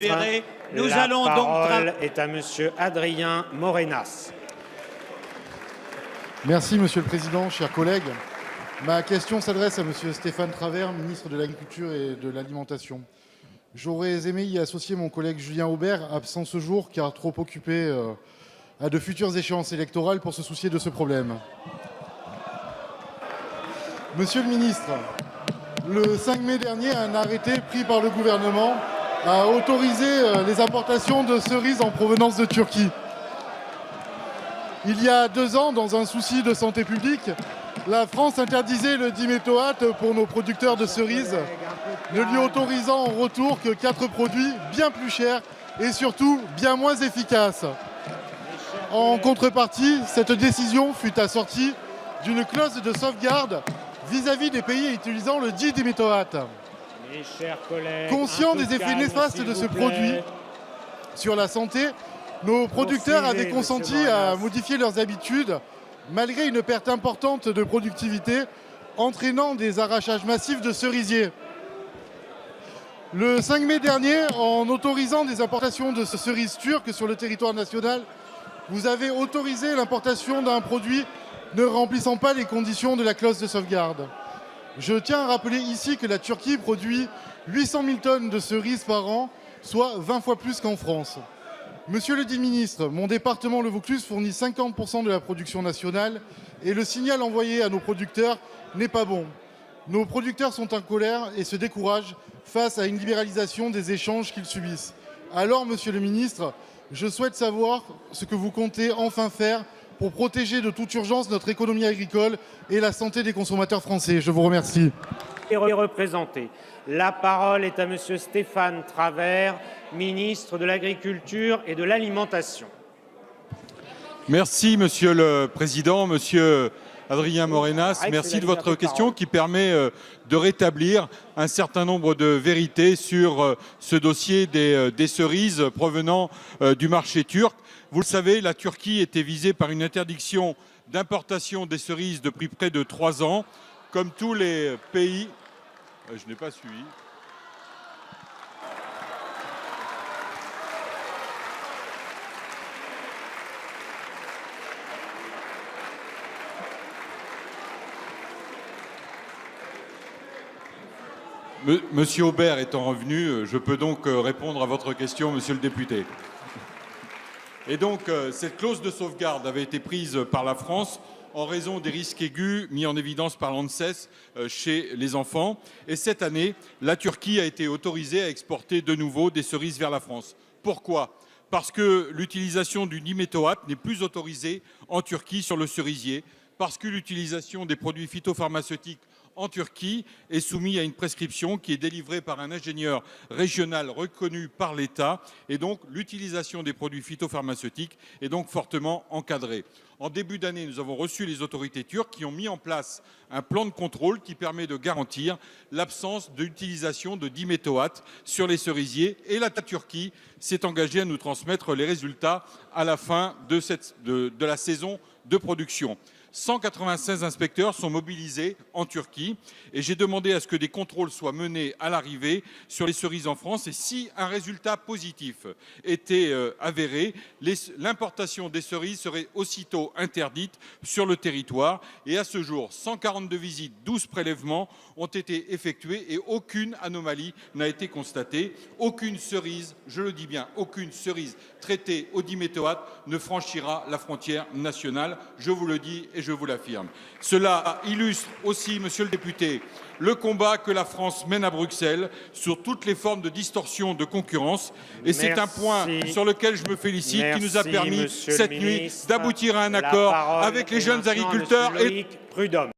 Nous allons La donc parole est à Monsieur Adrien Morenas. Merci Monsieur le Président, chers collègues. Ma question s'adresse à Monsieur Stéphane Travert, ministre de l'Agriculture et de l'Alimentation. J'aurais aimé y associer mon collègue Julien Aubert, absent ce jour car trop occupé à de futures échéances électorales pour se soucier de ce problème. Monsieur le ministre, le 5 mai dernier, un arrêté pris par le gouvernement a autorisé les importations de cerises en provenance de Turquie. Il y a 2 ans, dans un souci de santé publique, la France interdisait le diméthoate pour nos producteurs de cerises, ne lui autorisant en retour que 4 produits bien plus chers et surtout bien moins efficaces. En contrepartie, cette décision fut assortie d'une clause de sauvegarde vis-à-vis des pays utilisant le dit diméthoate. Conscients des effets néfastes de ce produit sur la santé, nos producteurs avaient consenti à modifier leurs habitudes malgré une perte importante de productivité entraînant des arrachages massifs de cerisiers. Le 5 mai dernier, en autorisant des importations de cerises turques sur le territoire national, vous avez autorisé l'importation d'un produit ne remplissant pas les conditions de la clause de sauvegarde. Je tiens à rappeler ici que la Turquie produit 800 000 tonnes de cerises par an, soit 20 fois plus qu'en France. Monsieur le dit ministre, mon département, le Vaucluse, fournit 50% de la production nationale et le signal envoyé à nos producteurs n'est pas bon. Nos producteurs sont en colère et se découragent face à une libéralisation des échanges qu'ils subissent. Alors, monsieur le ministre, je souhaite savoir ce que vous comptez enfin faire pour protéger de toute urgence notre économie agricole et la santé des consommateurs français. Je vous remercie. La parole est à Monsieur Stéphane Travert, ministre de l'Agriculture et de l'Alimentation. Merci Monsieur le Président, Monsieur Adrien Morenas. Merci de votre question qui permet de rétablir un certain nombre de vérités sur ce dossier des cerises provenant du marché turc. Vous le savez, la Turquie était visée par une interdiction d'importation des cerises depuis près de 3 ans. Comme tous les pays... Je n'ai pas suivi. Monsieur Aubert étant revenu, je peux donc répondre à votre question, monsieur le député. Et donc, cette clause de sauvegarde avait été prise par la France en raison des risques aigus mis en évidence par l'ANSES chez les enfants. Et cette année, la Turquie a été autorisée à exporter de nouveau des cerises vers la France. Pourquoi ? Parce que l'utilisation du diméthoate n'est plus autorisée en Turquie sur le cerisier, parce que l'utilisation des produits phytopharmaceutiques en Turquie est soumise à une prescription qui est délivrée par un ingénieur régional reconnu par l'État et donc l'utilisation des produits phytopharmaceutiques est donc fortement encadrée. En début d'année, nous avons reçu les autorités turques qui ont mis en place un plan de contrôle qui permet de garantir l'absence d'utilisation de diméthoate sur les cerisiers et la Turquie s'est engagée à nous transmettre les résultats à la fin de la saison de production. 196 inspecteurs sont mobilisés en Turquie et j'ai demandé à ce que des contrôles soient menés à l'arrivée sur les cerises en France et si un résultat positif était avéré, l'importation des cerises serait aussitôt interdite sur le territoire et à ce jour, 142 visites, 12 prélèvements ont été effectués et aucune anomalie n'a été constatée. Aucune cerise, je le dis bien, aucune cerise traitée au diméthoate ne franchira la frontière nationale, je vous le dis et je vous l'affirme. Cela illustre aussi, monsieur le député, le combat que la France mène à Bruxelles sur toutes les formes de distorsion de concurrence. Et c'est un point sur lequel je me félicite qui nous a permis cette nuit d'aboutir à un accord avec les jeunes agriculteurs.